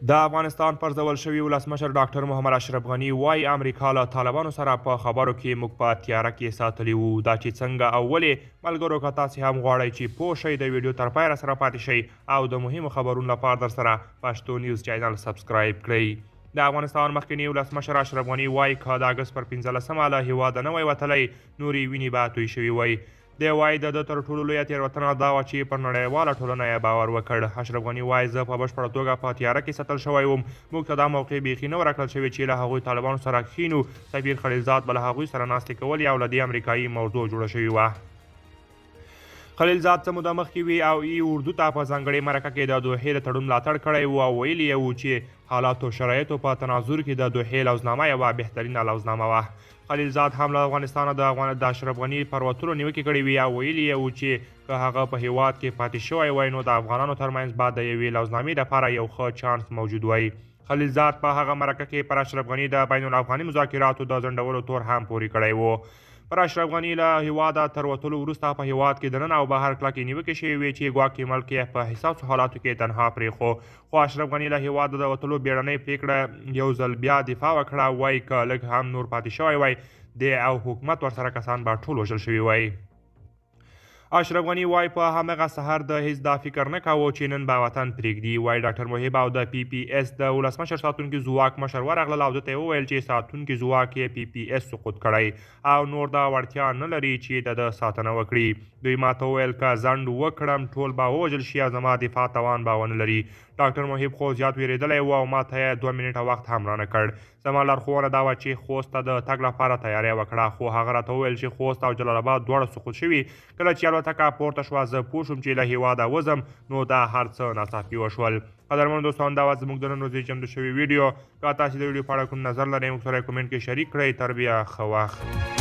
د افغانستان پرځول شوي ولسمشر ډاکټر محمد اشرف غني وایي امریکا له طالبانو سره په خبرو کې موږ په تیاره کې ساتلي وو. دا چې څنګه او ولې ملګرو که تاسې هم غواړئ چې پوه شئ د ویډیو تر پایه سره پاتې شئ او د مهمو خبرونو لپاره در سره پښتو نیوز چینل سبسکرایب کړئ. د افغانستان مخکني ولسمشر اشرف غني وایي که د اګست پر 15مه له هېواده نه وای وتلی نورې وینې به توی شوي وای. دی وایي د ده تر ټولو لویه تېروتنه دا وه چې پر نړیواله ټولنه یې باور وکړ. اشرف غني وایي زه په بشپړه توګه په تیاره کې ساتل شوی وم. موږ ته دا موقع بیخي نه ورکړل شوې چې له هغوی طالبانو سره کښینو. سفیر خلیلزاد به له هغوی سره ناستې کولې او له دې امریکایي موضوع جوړه شوې وه. خلیلزاد څه موده مخکې وي او ای اردو ته په ځانګړې مرکه کې د دوحې د تړون ملاتړ کړی و او ویلي یې وو چې حالاتو شرایطو په تناظر کې د دوحې لوزنامه یوه بهترینه لوزنامه وه. خلیلزاد هم له افغانستانه د اشرف غني پر وتلو نیوکې کړې وي او ویلي یې وو چې که هغه په هېواد کې پاتې شوی وای نو د افغانانو ترمنځ به د یوې لوزنامې لپاره یو ښه چانس موجود وای. خلیلزاد په هغه مرکه کې پر اشرف غني د بین الافغاني مذاکراتو د ځنډولو تور هم پورې کړی و. پر اشرف غني له هېواده تر وتلو وروسته په هېواد کې دننه او بهر کلکې نیوکې شوې وې چې ګواکې ملک یې په حساسو حالاتو کې تنها پرېښو. خو اشرف غني له هېواده د وتلو بیړنۍ پرېکړه یو ځل بیا دفاع وکړه. وایي که لږ هم نور پاتې شوی وای دی او حکومت ورسره کسان به ټول وژل شوي وای. اشرف غني وایي په همغه سهار د هیڅ دا فکر نه کاوه چې نن به وطن پرېږدي. وایي ډاکټر محب او د پی پی اس د ولسمشر ساتونکي ځواک مشر ورغلل او ده ته یې وویل چې ساتونکي ځواک یې پی پی اس سقوط کړی او نور دا وړتیا نه لري چې د ده ساتنه وکړي. دوی ماته وویل که ځنډ وکړم ټول به ووژل شي او زما دفاع توان به ونه لري. ډاکټر محب خو زیات ویرېدلی و او ما ته یې 2 منټه وخت هم رانه کړ. زما لارښوونه دا وه چې خوست ته د تګ لپاره تیاری وکړه خو هغه راته وویل چې خوست او جلال آباد دواړه سقوط شوي. کله چې الوتکه پورته شوه زه پوه شوم چې له هېواده وځم نو دا هر څه ناڅاپي وشول. قدرمنو دوستان دا وه زموږ د نن ورځې چمتو شوې ویډیو. که تاسې د ویډیو په اړه کوم نظر لرئ موږ سره یې کومنټ کې شریک کړئ. تر بیا ښه وخت.